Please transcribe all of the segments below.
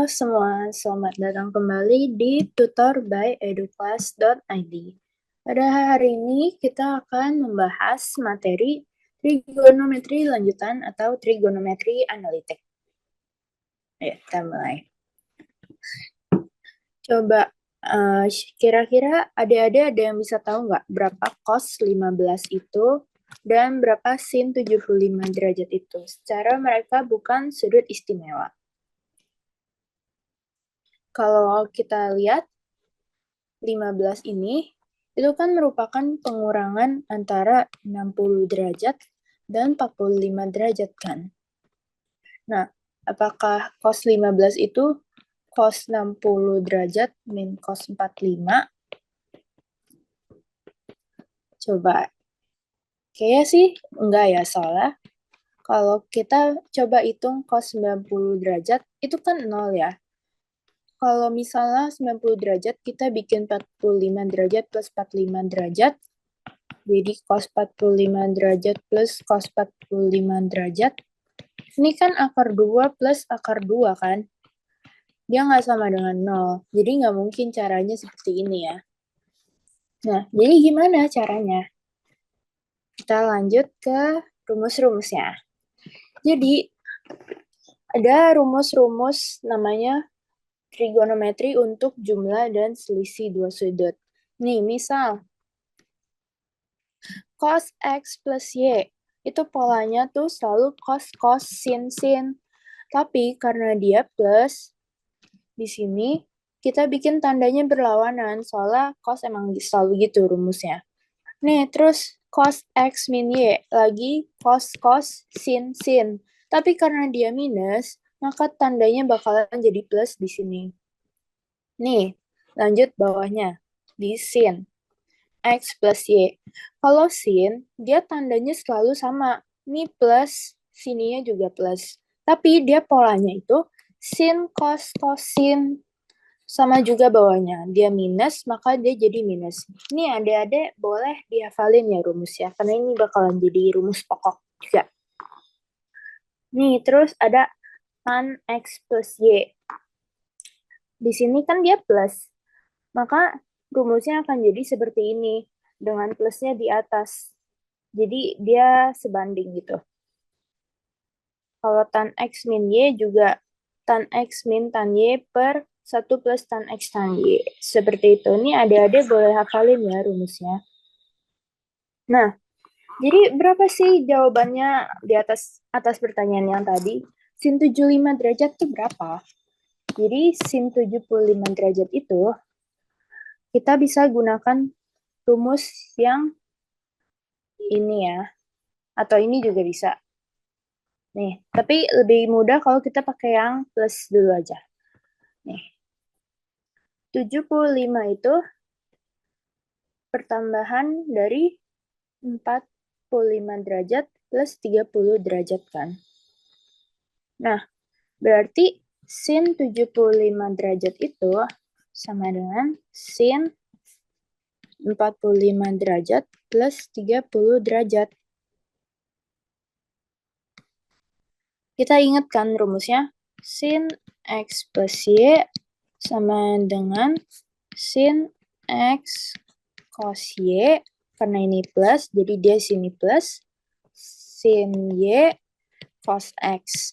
semua, selamat datang kembali di Tutor by educlass.id. Pada hari ini kita akan membahas materi trigonometri lanjutan atau trigonometri analitik. Ayo kita mulai. Coba kira-kira adik-adik ada yang bisa tahu nggak berapa cos 15 itu dan berapa sin 75 derajat itu? Secara mereka bukan sudut istimewa. Kalau kita lihat 15 ini, itu kan merupakan pengurangan antara 60 derajat dan 45 derajat kan. Nah, apakah cos 15 itu cos 60 derajat min cos 45? Coba. Kayaknya sih enggak ya, soalnya kalau kita coba hitung cos 90 derajat, itu kan 0 ya. Kalau misalnya 90 derajat, kita bikin 45 derajat plus 45 derajat. Jadi cos 45 derajat plus cos 45 derajat. Ini kan akar 2 plus akar 2 kan? Dia nggak sama dengan 0. Jadi nggak mungkin caranya seperti ini ya. Nah, jadi gimana caranya? Kita lanjut ke rumus-rumusnya. Jadi, ada rumus-rumus namanya trigonometri untuk jumlah dan selisih dua sudut. Nih, misal cos X plus Y, itu polanya tuh selalu cos, cos, sin, sin. Tapi karena dia plus, di sini kita bikin tandanya berlawanan, soalnya cos emang selalu gitu rumusnya. Nih, terus cos X min Y, lagi cos, cos, sin, sin. Tapi karena dia minus, maka tandanya bakalan jadi plus di sini. Nih, lanjut bawahnya, di sin. X plus Y. Kalau sin, dia tandanya selalu sama. Ini plus, sininya juga plus. Tapi dia polanya itu sin, cos, sin. Sama juga bawahnya. Dia minus, maka dia jadi minus. Ini adik-adik boleh dihafalin ya rumusnya. Karena ini bakalan jadi rumus pokok juga. Nih, terus ada tan X plus Y. Di sini kan dia plus. Maka rumusnya akan jadi seperti ini, dengan plusnya di atas. Jadi dia sebanding gitu. Kalau tan X min Y juga tan X min tan Y per 1 plus tan X tan Y. Seperti itu. Ini adik-adik boleh hafalin ya rumusnya. Nah, jadi berapa sih jawabannya di atas pertanyaan yang tadi? Sin 75 derajat itu berapa? Jadi sin 75 derajat itu kita bisa gunakan rumus yang ini ya, atau ini juga bisa. Nih, tapi lebih mudah kalau kita pakai yang plus dulu aja. Nih, 75 itu pertambahan dari 45 derajat plus 30 derajat kan. Nah, berarti sin 75 derajat itu sama dengan sin 45 derajat plus 30 derajat. Kita ingatkan rumusnya, sin X plus Y sama dengan sin X cos Y, karena ini plus, jadi dia sini plus, sin Y cos X.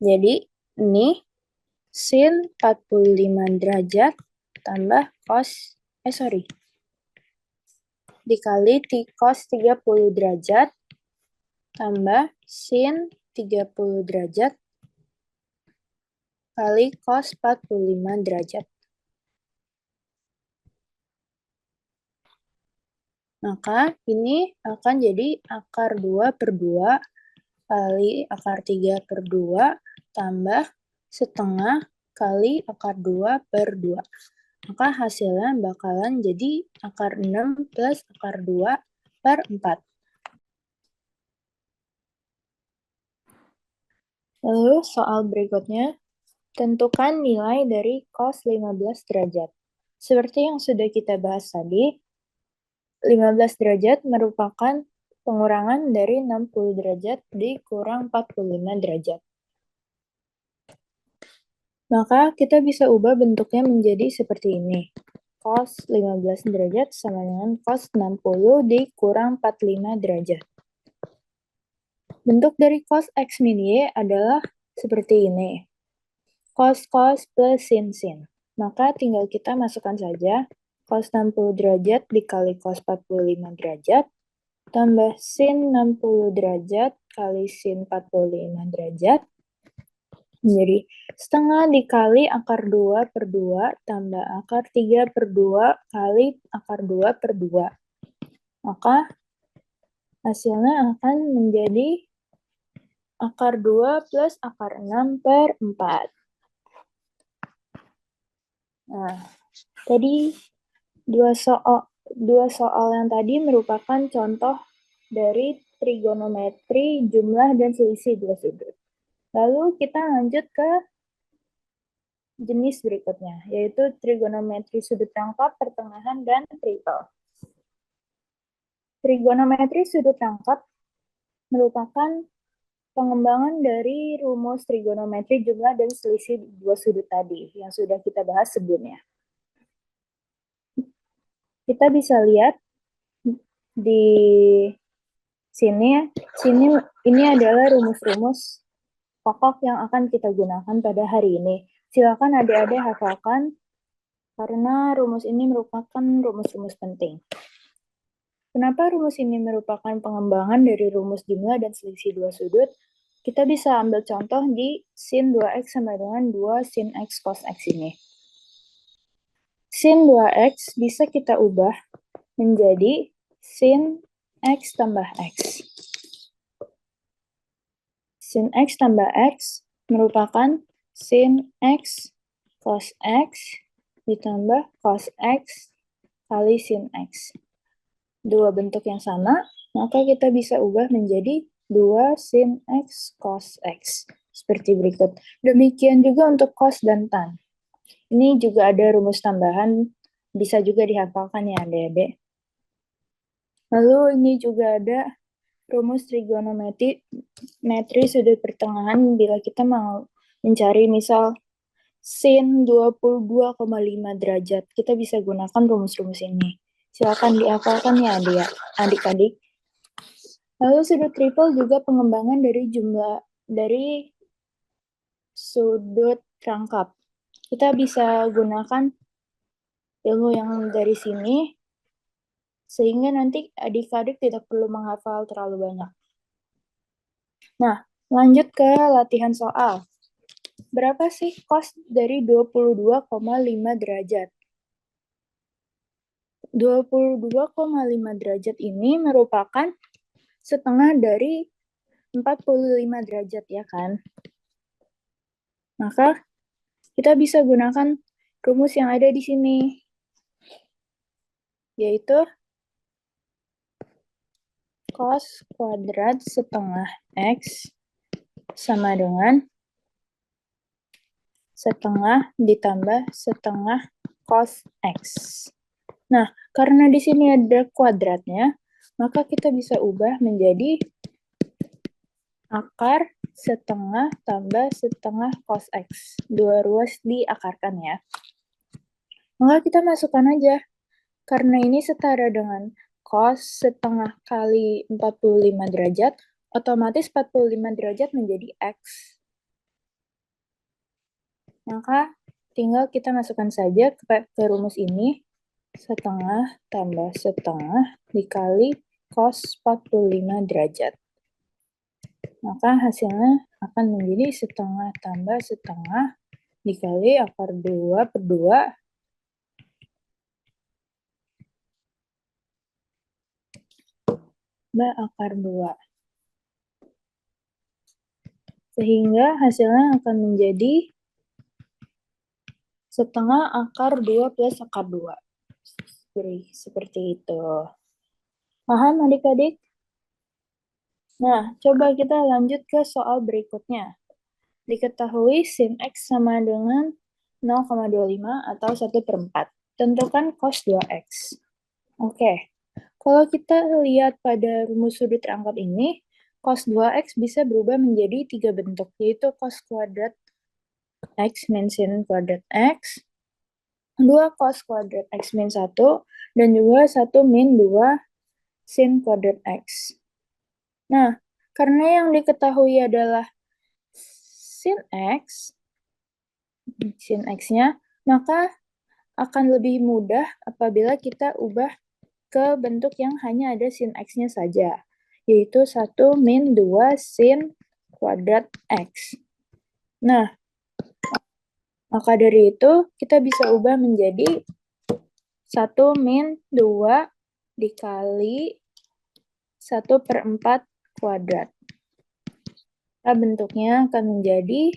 Jadi ini sin 45 derajat tambah cos, dikali cos 30 derajat tambah sin 30 derajat kali cos 45 derajat. Maka ini akan jadi akar 2 per 2 kali akar 3 per 2 tambah setengah kali akar 2 per 2. Maka hasilnya bakalan jadi akar 6 plus akar 2 per 4. Lalu soal berikutnya, tentukan nilai dari cos 15 derajat. Seperti yang sudah kita bahas tadi, 15 derajat merupakan pengurangan dari 60 derajat dikurang 45 derajat. Maka kita bisa ubah bentuknya menjadi seperti ini. Cos 15 derajat sama dengan cos 60 dikurang 45 derajat. Bentuk dari cos X min Y adalah seperti ini. Cos plus sin. Maka tinggal kita masukkan saja cos 60 derajat dikali cos 45 derajat tambah sin 60 derajat kali sin 45 derajat menjadi setengah dikali akar 2 per 2 tambah akar 3 per 2 kali akar 2 per 2. Maka hasilnya akan menjadi akar 2 plus akar 6 per 4. Nah, tadi dua soal yang tadi merupakan contoh dari trigonometri jumlah dan selisih dua sudut. Lalu kita lanjut ke jenis berikutnya, yaitu trigonometri sudut rangkap, pertengahan, dan triple. Trigonometri sudut rangkap merupakan pengembangan dari rumus trigonometri jumlah dan selisih dua sudut tadi yang sudah kita bahas sebelumnya. Kita bisa lihat di sini ini adalah rumus-rumus pokok yang akan kita gunakan pada hari ini. Silakan adik-adik hafalkan karena rumus ini merupakan rumus-rumus penting. Kenapa rumus ini merupakan pengembangan dari rumus jumlah dan selisih dua sudut? Kita bisa ambil contoh di sin 2x sama dengan 2 sin x cos x ini. Sin 2x bisa kita ubah menjadi sin x tambah x. Sin x tambah x merupakan sin x cos x ditambah cos x kali sin x. Dua bentuk yang sama, maka kita bisa ubah menjadi 2 sin x cos x. Seperti berikut. Demikian juga untuk cos dan tan. Ini juga ada rumus tambahan, bisa juga dihafalkan ya adik-adik. Lalu ini juga ada rumus trigonometri sudut pertengahan bila kita mau mencari misal sin 22,5 derajat. Kita bisa gunakan rumus-rumus ini. Silakan dihafalkan ya adik-adik. Lalu sudut triple juga pengembangan dari sudut rangkap. Kita bisa gunakan ilmu yang dari sini sehingga nanti adik-adik tidak perlu menghafal terlalu banyak. Nah, lanjut ke latihan soal. Berapa sih cos dari 22,5 derajat? 22,5 derajat ini merupakan setengah dari 45 derajat ya kan? Maka kita bisa gunakan rumus yang ada di sini, yaitu cos kuadrat setengah x sama dengan setengah ditambah setengah cos x. Nah, karena di sini ada kuadratnya, maka kita bisa ubah menjadi akar setengah tambah setengah cos x. Dua ruas diakarkan ya. Maka kita masukkan aja. Karena ini setara dengan cos setengah kali 45 derajat, otomatis 45 derajat menjadi x. Maka tinggal kita masukkan saja ke rumus ini. Setengah tambah setengah dikali cos 45 derajat. Maka hasilnya akan menjadi setengah tambah setengah dikali akar 2 per 2 akar 2. Sehingga hasilnya akan menjadi setengah akar 2 plus akar 2. Seperti itu. Paham adik-adik? Nah, coba kita lanjut ke soal berikutnya. Diketahui sin X sama dengan 0,25 atau 1/4. Tentukan cos 2X. Oke, kalau kita lihat pada rumus sudut rangkap ini, cos 2X bisa berubah menjadi 3 bentuk, yaitu cos kuadrat X min sin kuadrat X, 2 cos kuadrat X min 1, dan juga 1 min 2 sin kuadrat X. Nah, karena yang diketahui adalah sin X-nya, maka akan lebih mudah apabila kita ubah ke bentuk yang hanya ada sin X-nya saja, yaitu 1 min 2 sin kuadrat X. Nah, maka dari itu kita bisa ubah menjadi 1 min 2 dikali 1/4 kuadrat. Nah, bentuknya akan menjadi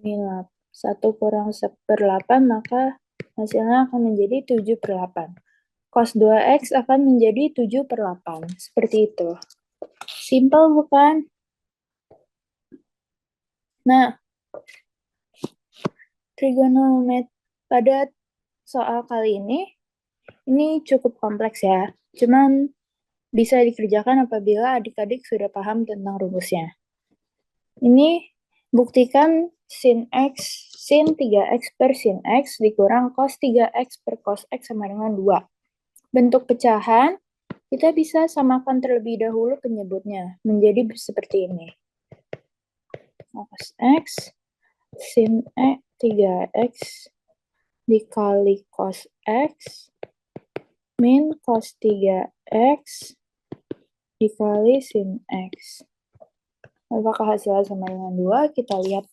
1 kurang 1/8, maka hasilnya akan menjadi 7/8. Cos 2X akan menjadi 7/8. Seperti itu. Simple bukan? Nah, trigonometri pada soal kali ini cukup kompleks ya. Cuman bisa dikerjakan apabila adik-adik sudah paham tentang rumusnya. Ini buktikan sin 3x per sin x dikurang cos 3x per cos x sama dengan 2. Bentuk pecahan, kita bisa samakan terlebih dahulu penyebutnya, menjadi seperti ini. Cos x sin 3x dikali cos x min cos 3x dikali sin x. Apakah hasilnya sama dengan 2? Kita lihat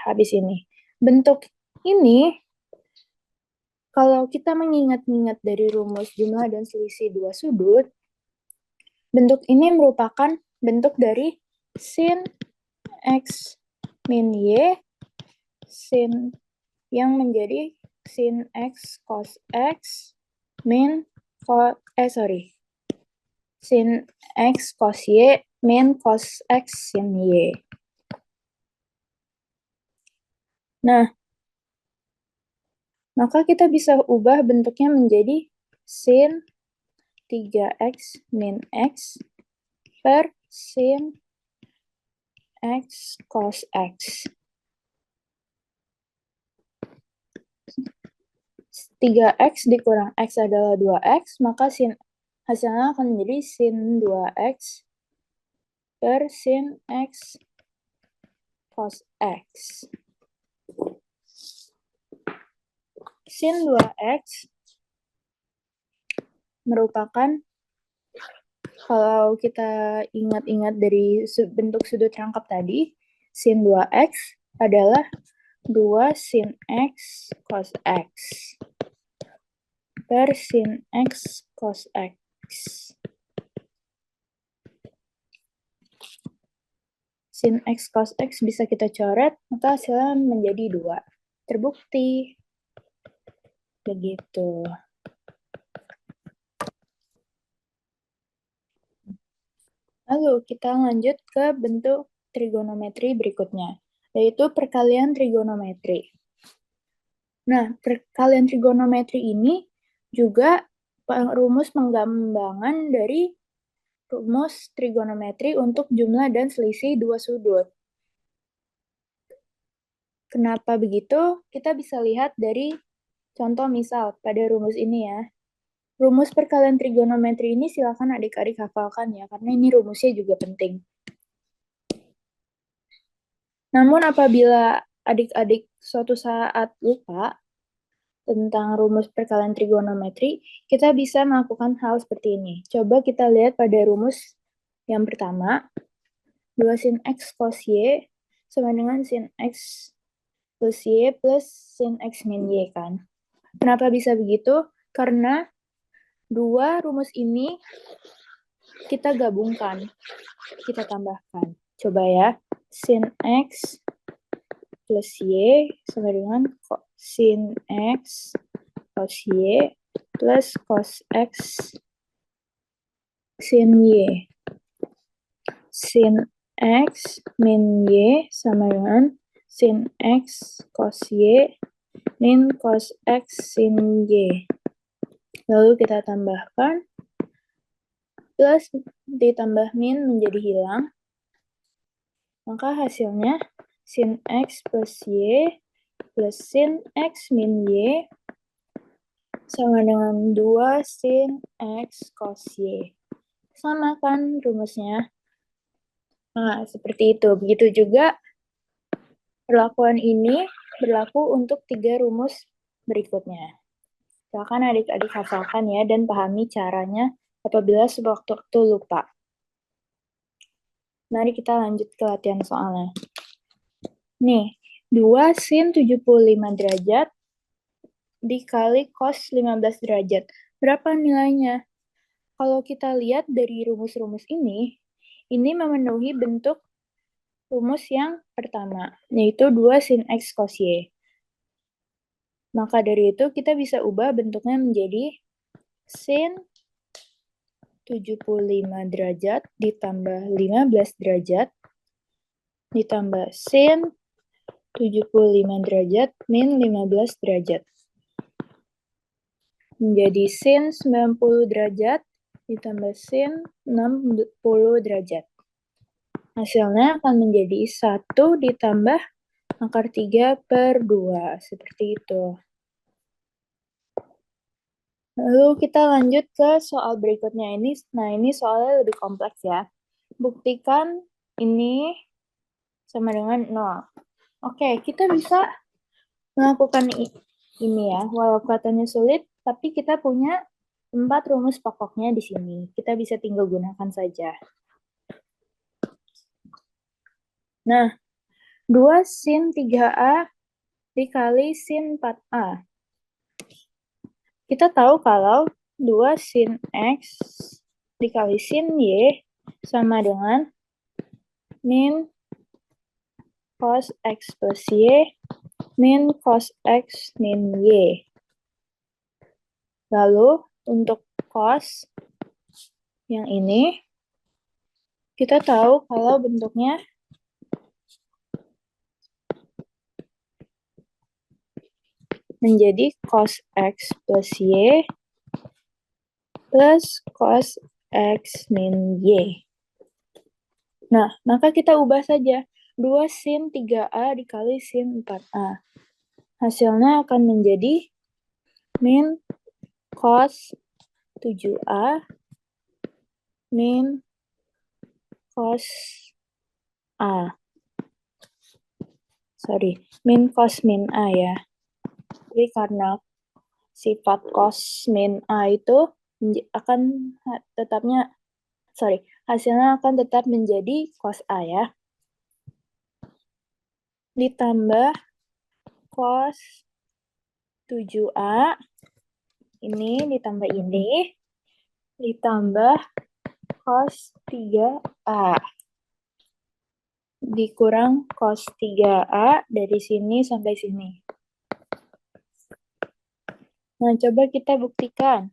habis ini. Bentuk ini, kalau kita mengingat-ingat dari rumus jumlah dan selisih dua sudut, bentuk ini merupakan bentuk dari sin x min y, sin yang menjadi sin x cos x min sin x cos y min cos x sin y. Nah, maka kita bisa ubah bentuknya menjadi sin 3x min x per sin x cos x. 3x dikurang x adalah 2x, maka hasilnya akan menjadi sin 2x per sin x cos x. Sin 2x merupakan, kalau kita ingat-ingat dari bentuk sudut rangkap tadi, sin 2x adalah 2 sin x cos x per sin x cos x. Sin x cos x bisa kita coret, maka hasilnya menjadi 2. Terbukti. Begitu. Lalu kita lanjut ke bentuk trigonometri berikutnya, yaitu perkalian trigonometri. Nah, perkalian trigonometri ini juga rumus penggambangan dari rumus trigonometri untuk jumlah dan selisih dua sudut. Kenapa begitu? Kita bisa lihat dari contoh misal pada rumus ini ya. Rumus perkalian trigonometri ini silakan adik-adik hafalkan ya, karena ini rumusnya juga penting. Namun apabila adik-adik suatu saat lupa tentang rumus perkalian trigonometri, kita bisa melakukan hal seperti ini. Coba kita lihat pada rumus yang pertama, 2 sin x cos y sama dengan sin x plus y plus sin x min y kan. Kenapa bisa begitu? Karena dua rumus ini kita gabungkan, kita tambahkan. Coba ya, sin x plus y sama dengan sin x cos y plus cos x sin y. Sin x min y sama dengan sin x cos y min cos x sin y. Lalu kita tambahkan, plus ditambah min menjadi hilang. Maka hasilnya sin X plus Y plus sin X min Y sama dengan 2 sin X cos Y. Sama kan rumusnya? Nah, seperti itu. Begitu juga perlakuan ini berlaku untuk 3 rumus berikutnya. Silakan adik-adik hafalkan ya dan pahami caranya apabila sewaktu-waktu lupa. Mari kita lanjut ke latihan soalnya. Nih, 2 sin 75 derajat dikali cos 15 derajat. Berapa nilainya? Kalau kita lihat dari rumus-rumus ini memenuhi bentuk rumus yang pertama, yaitu 2 sin X cos Y. Maka dari itu kita bisa ubah bentuknya menjadi sin 75 derajat ditambah 15 derajat ditambah sin 75 derajat min 15 derajat. Menjadi sin 90 derajat ditambah sin 60 derajat. Hasilnya akan menjadi 1 ditambah akar 3 per 2. Seperti itu. Lalu kita lanjut ke soal berikutnya ini. Nah, ini soalnya lebih kompleks ya. Buktikan ini sama dengan 0. Oke, kita bisa melakukan ini ya. Walau katanya sulit, tapi kita punya 4 rumus pokoknya di sini. Kita bisa tinggal gunakan saja. Nah, 2 sin 3A dikali sin 4A. Kita tahu kalau 2 sin X dikali sin Y sama dengan min cos X plus Y min cos X min Y. Lalu untuk cos yang ini, kita tahu kalau bentuknya menjadi cos X plus Y plus cos X min Y. Nah, maka kita ubah saja. 2 sin 3A dikali sin 4A. Hasilnya akan menjadi min cos 7A min cos A. Min cos min A ya. Jadi karena sifat cos min A itu akan hasilnya akan tetap menjadi cos A ya. Ditambah cos 7A, ini ditambah ini, ditambah cos 3A. Dikurang cos 3A dari sini sampai sini. Nah, coba kita buktikan.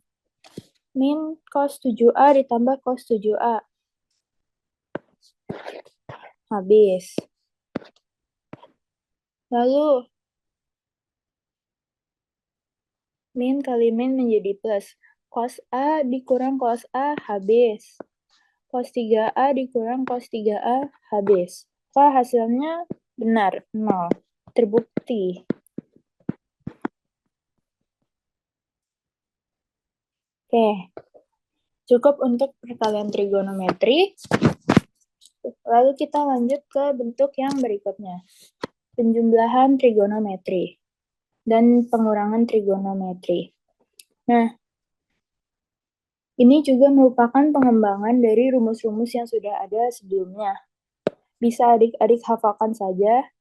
Min cos 7A ditambah cos 7A. Habis. Lalu, min kali min menjadi plus. Cos A dikurang cos A, habis. Cos 3A dikurang cos 3A, habis. Maka hasilnya benar, 0. Terbukti. Oke. Cukup untuk perkalian trigonometri. Lalu kita lanjut ke bentuk yang berikutnya. Penjumlahan trigonometri dan pengurangan trigonometri. Nah, ini juga merupakan pengembangan dari rumus-rumus yang sudah ada sebelumnya. Bisa adik-adik hafalkan saja,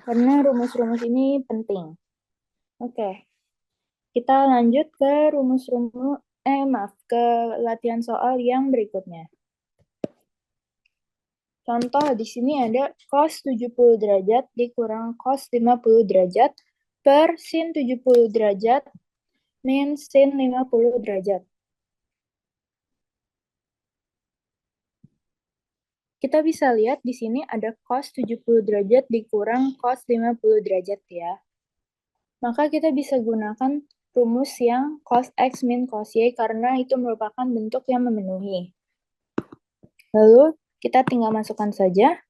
karena rumus-rumus ini penting. Oke, kita lanjut ke ke latihan soal yang berikutnya. Contoh di sini ada cos 70 derajat dikurang cos 50 derajat per sin 70 derajat min sin 50 derajat. Kita bisa lihat di sini ada cos 70 derajat dikurang cos 50 derajat ya. Maka kita bisa gunakan rumus yang cos X min cos Y karena itu merupakan bentuk yang memenuhi. Lalu kita tinggal masukkan saja.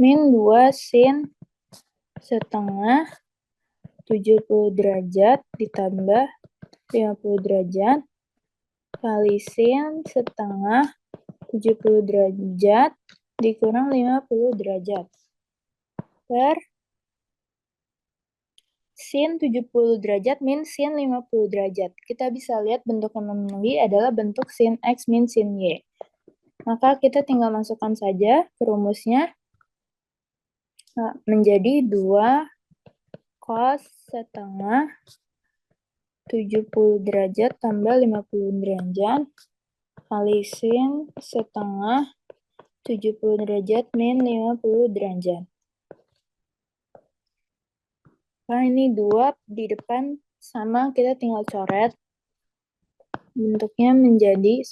Min 2 sin setengah 70 derajat ditambah 50 derajat kali sin setengah 70 derajat dikurang 50 derajat per sin 70 derajat min sin 50 derajat. Kita bisa lihat bentuk yang memenuhi adalah bentuk sin X min sin Y. Maka kita tinggal masukkan saja ke rumusnya. Menjadi 2 cos setengah 70 derajat tambah 50 derajat kali sin setengah 70 derajat min 50 derajat. Nah, ini 2 di depan sama, kita tinggal coret. Bentuknya menjadi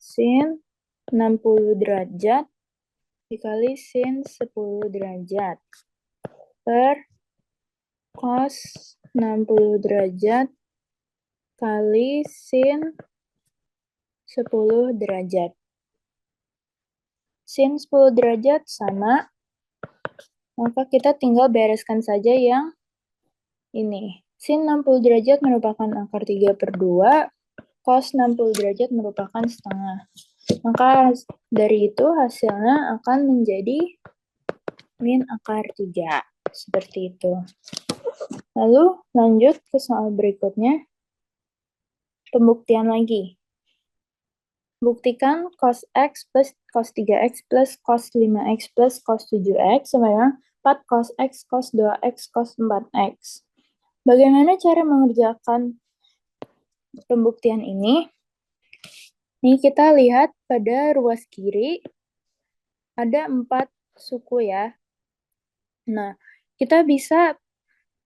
sin 60 derajat dikali sin 10 derajat per cos 60 derajat kali sin 10 derajat. Sin 10 derajat sama, maka kita tinggal bereskan saja yang ini. Sin 60 derajat merupakan akar 3/2, cos 60 derajat merupakan setengah. Maka dari itu hasilnya akan menjadi min akar 3. Seperti itu. Lalu lanjut ke soal berikutnya. Pembuktian lagi. Buktikan cos X plus cos 3X plus cos 5X plus cos 7X sama dengan 4 cos X, cos 2X, cos 4X. Bagaimana cara mengerjakan pembuktian ini? Ini kita lihat pada ruas kiri ada 4 suku ya. Nah, kita bisa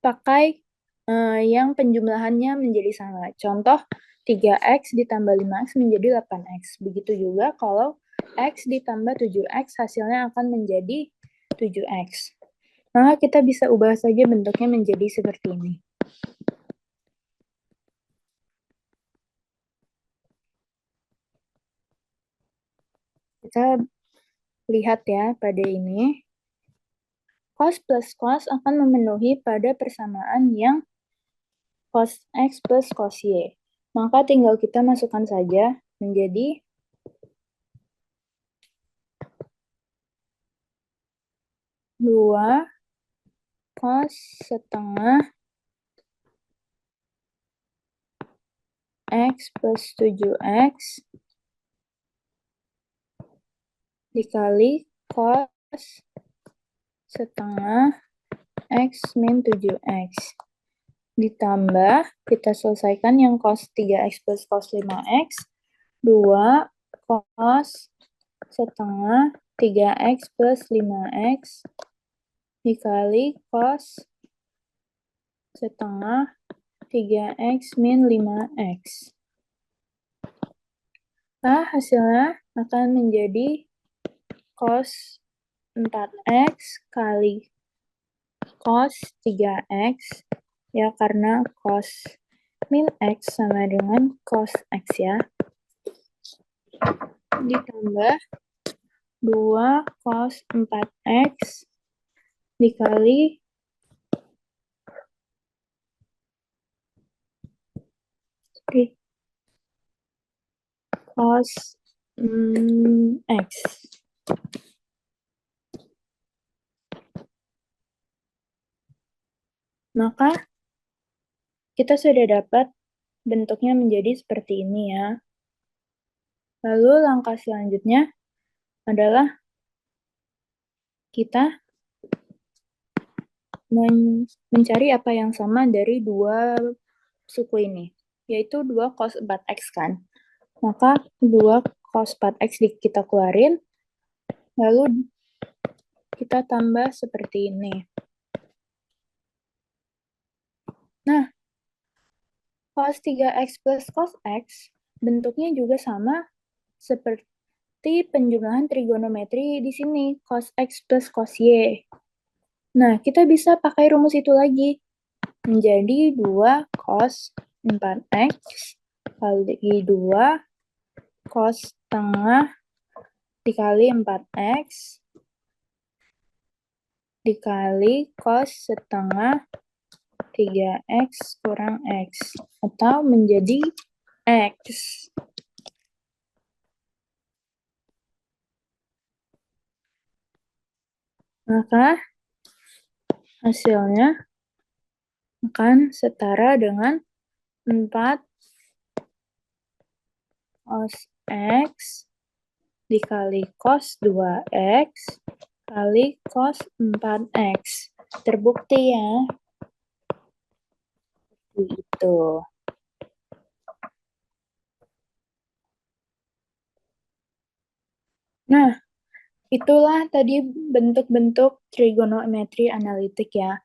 pakai yang penjumlahannya menjadi sama. Contoh, 3X ditambah 5X menjadi 8X. Begitu juga kalau X ditambah 7X hasilnya akan menjadi 7X. Maka kita bisa ubah saja bentuknya menjadi seperti ini. Kita lihat ya pada ini. Cos plus cos akan memenuhi pada persamaan yang cos X plus cos Y. Maka tinggal kita masukkan saja menjadi 2 cos setengah X plus 7X dikali cos setengah X min 7X. Ditambah, kita selesaikan yang cos 3X plus cos 5X. 2 cos setengah 3X plus 5X dikali cos setengah 3X min 5X. Nah, hasilnya akan menjadi cos 4X kali cos 3X, ya karena cos min X sama dengan cos X ya. Ditambah 2 cos 4X dikali cos X. Maka kita sudah dapat bentuknya menjadi seperti ini ya. Lalu langkah selanjutnya adalah kita mencari apa yang sama dari 2 suku ini, yaitu 2 cos 4X kan. Maka 2 cos 4X kita keluarin, lalu kita tambah seperti ini. Nah, cos 3X plus cos X bentuknya juga sama seperti penjumlahan trigonometri di sini, cos X plus cos Y. Nah, kita bisa pakai rumus itu lagi. Menjadi 2 cos 4X kali 2 cos setengah dikali 4X dikali cos setengah 3X kurang X. Atau menjadi X. Maka hasilnya akan setara dengan 4 cos X dikali cos 2X kali cos 4X. Terbukti ya. Itu. Nah, itulah tadi bentuk-bentuk trigonometri analitik ya.